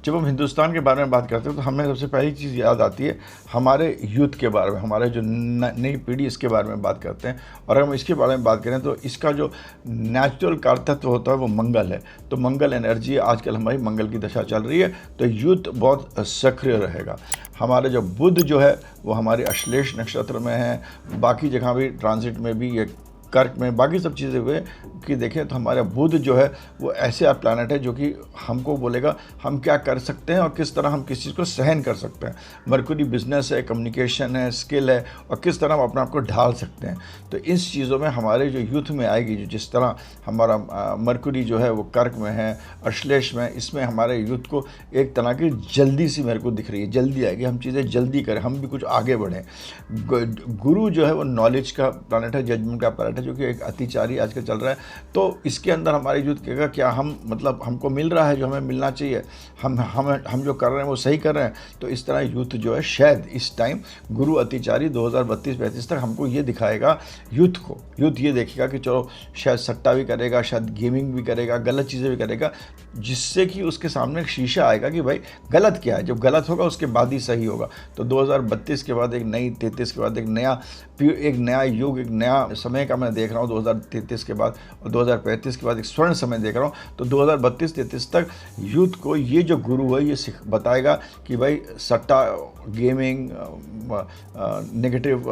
जब हम हिंदुस्तान के बारे में बात करते हैं तो हमें सबसे पहली चीज़ याद आती है हमारे यूथ के बारे में, हमारे जो नई पीढ़ी इसके बारे में बात करते हैं। और अगर हम इसके बारे में बात करें तो इसका जो नेचुरल कारतत्व होता है वो मंगल है। तो मंगल एनर्जी आजकल हमारी मंगल की दशा चल रही है, तो यूथ बहुत सक्रिय रहेगा। हमारे जो बुध जो है वो हमारे अश्लेष नक्षत्र में है, बाकी जगह भी ट्रांजिट में भी, ये कर्क में, बाकी सब चीज़ें हुए कि देखें तो हमारा बुध जो है वो ऐसे प्लैनेट है जो कि हमको बोलेगा हम क्या कर सकते हैं और किस तरह हम किस चीज़ को सहन कर सकते हैं। मरकुरी बिजनेस है, कम्युनिकेशन है, स्किल है, और किस तरह हम अपने आप को ढाल सकते हैं। तो इस चीज़ों में हमारे जो यूथ में आएगी, जो जिस तरह हमारा मरकुरी जो है वो कर्क में है, अश्लेष में, इसमें हमारे यूथ को एक तरह की जल्दी सी मेरे को दिख रही है, जल्दी आएगी, हम चीज़ें जल्दी करें, हम भी कुछ आगे बढ़ें। गुरु जो है वो नॉलेज का प्लैनेट है, जजमेंट का प्लैनेट है, जो कि एक अतिचारी आजकल चल रहा है। तो इसके अंदर हमारे यूथ कहेगा क्या हम मतलब हमको मिल रहा है जो हमें मिलना चाहिए, हम जो कर रहे हैं वो सही कर रहे हैं। तो इस तरह यूथ जो है शायद इस टाइम गुरु अतिचारी 2032-35 तक हमको ये दिखाएगा यूथ को। यूथ ये देखेगा कि चलो शायद सट्टा भी करेगा, शायद गेमिंग भी करेगा, गलत चीज़ें भी करेगा, जिससे कि उसके सामने एक शीशा आएगा कि भाई गलत क्या है। जब गलत होगा उसके बाद ही सही होगा। तो 2032 के बाद एक नई 33 के बाद एक नया युग, एक नया समय का मैं देख रहा हूँ 2033 के बाद, और 2035 के बाद एक स्वर्ण समय देख रहा हूँ। तो 2032-33 तक यूथ को ये जो गुरु है ये बताएगा कि भाई सट्टा, गेमिंग, नेगेटिव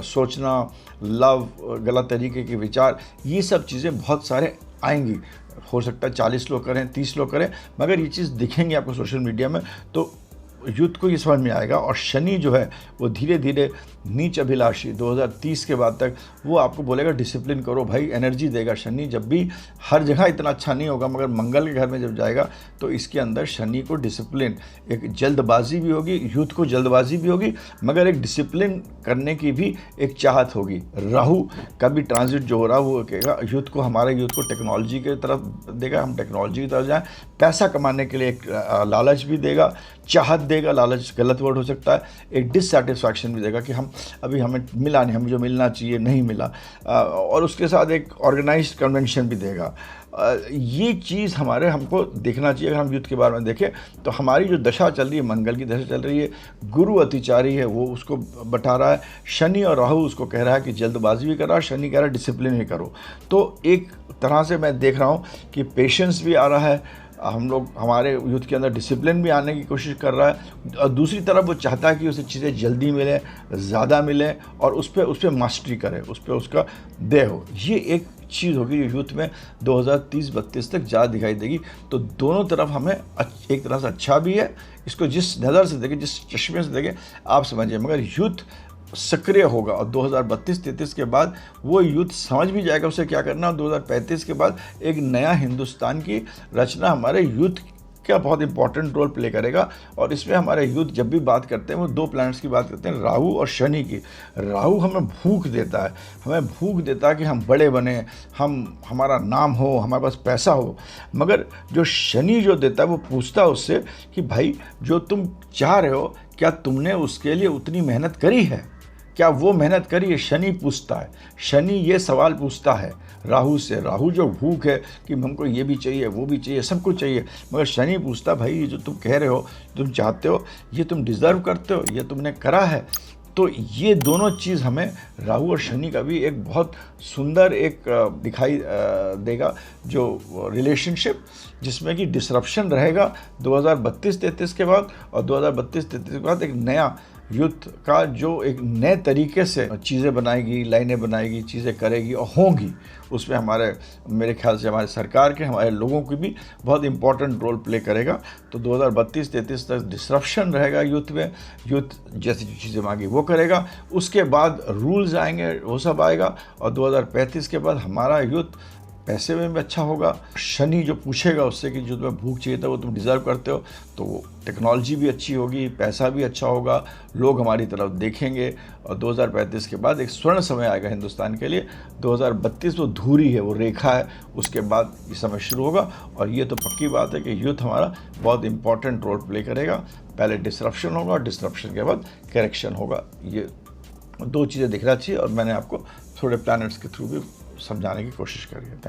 सोचना, लव, गलत तरीके के विचार, ये सब चीज़ें बहुत सारे आएंगी। हो सकता है 40 लोग करें, 30 लोग करें, मगर ये चीज़ दिखेंगी आपको सोशल मीडिया में, तो यूथ को ये समझ में आएगा। और शनि जो है वो धीरे धीरे नीच अभिलाषी 2030 के बाद तक वो आपको बोलेगा डिसिप्लिन करो भाई, एनर्जी देगा शनि। जब भी हर जगह इतना अच्छा नहीं होगा, मगर मंगल के घर में जब जाएगा तो इसके अंदर शनि को डिसिप्लिन, एक जल्दबाजी भी होगी, यूथ को जल्दबाजी भी होगी, मगर एक डिसिप्लिन करने की भी एक चाहत होगी। राहु का भी ट्रांजिट जो हो रहा है वो कहेगा यूथ को, हमारे यूथ को टेक्नोलॉजी की तरफ देगा, हम टेक्नोलॉजी की तरफ जाएँ। पैसा कमाने के लिए एक लालच भी देगा, चाहत देगा, लालच गलत वर्ड हो सकता है, एक डिससेटिस्फैक्शन भी देगा कि हमें मिला नहीं, हमें जो मिलना चाहिए नहीं मिला, और उसके साथ एक ऑर्गेनाइज्ड कन्वेंशन भी देगा। ये चीज़ हमको देखना चाहिए। अगर हम यूथ के बारे में देखें तो हमारी जो दशा चल रही है, मंगल की दशा चल रही है, गुरु अतिचारी है वो उसको बता रहा है, शनि और राहु उसको कह रहा है कि जल्दबाजी भी कर रहा है, शनि कह रहा है डिसिप्लिन भी करो। तो एक तरह से मैं देख रहा हूँ कि पेशेंस भी आ रहा है, हमारे यूथ के अंदर डिसिप्लिन भी आने की कोशिश कर रहा है, और दूसरी तरफ वो चाहता है कि उसे चीज़ें जल्दी मिले, ज़्यादा मिले, और उस पर मास्टरी करे, उस पर उसका दे हो। ये एक चीज़ होगी जो यूथ में 2030-32 तक ज़्यादा दिखाई देगी। तो दोनों तरफ हमें एक तरह से अच्छा भी है, इसको जिस नज़र से देखें, जिस चश्मे से देखें आप समझिए, मगर यूथ सक्रिय होगा। और 2032-33 के बाद वो यूथ समझ भी जाएगा उसे क्या करना। और 2035 के बाद एक नया हिंदुस्तान की रचना हमारे यूथ का बहुत इंपॉर्टेंट रोल प्ले करेगा। और इसमें हमारे यूथ जब भी बात करते हैं वो दो प्लैनेट्स की बात करते हैं, राहु और शनि की। राहु हमें भूख देता है, कि हम बड़े बने, हमारा नाम हो, हमारे पास पैसा हो। मगर जो शनि जो देता है वो पूछता है उससे कि भाई जो तुम चाह रहे हो क्या तुमने उसके लिए उतनी मेहनत करी है, क्या वो मेहनत करी है। शनि पूछता है, शनि ये सवाल पूछता है राहु से। राहु जो भूख है कि हमको ये भी चाहिए, वो भी चाहिए, सब कुछ चाहिए, मगर शनि पूछता भाई ये जो तुम कह रहे हो, तुम चाहते हो, ये तुम डिज़र्व करते हो, ये तुमने करा है। तो ये दोनों चीज़ हमें राहु और शनि का भी एक बहुत सुंदर एक दिखाई देगा, जो रिलेशनशिप जिसमें कि डिसरप्शन रहेगा 2032-33 के बाद। और 2032-33 के बाद एक नया यूथ का जो एक नए तरीके से चीज़ें बनाएगी, लाइनें बनाएगी, चीज़ें करेगी और होंगी। उसमें मेरे ख्याल से हमारे सरकार के, हमारे लोगों की भी बहुत इंपॉर्टेंट रोल प्ले करेगा। तो 2032-33 तक डिसरप्शन रहेगा यूथ में, यूथ जैसी चीज़ें मांगी वो करेगा, उसके बाद रूल्स आएंगे, वो सब आएगा। और 2035 के बाद हमारा यूथ पैसे में भी अच्छा होगा। शनि जो पूछेगा उससे कि जो तुम्हें भूख चाहिए था वो तुम डिज़र्व करते हो, तो वो टेक्नोलॉजी भी अच्छी होगी, पैसा भी अच्छा होगा, लोग हमारी तरफ देखेंगे। और 2035 के बाद एक स्वर्ण समय आएगा हिंदुस्तान के लिए। 2032 वो धुरी है, वो रेखा है, उसके बाद ये समय शुरू होगा। और ये तो पक्की बात है कि यूथ हमारा बहुत इंपॉर्टेंट रोल प्ले करेगा। पहले डिसरप्शन होगा, डिसरप्शन के बाद करेक्शन होगा। ये दो चीज़ें दिखना चाहिए, और मैंने आपको थोड़े प्लैनेट्स के थ्रू भी समझाने की कोशिश करी है। Thank you.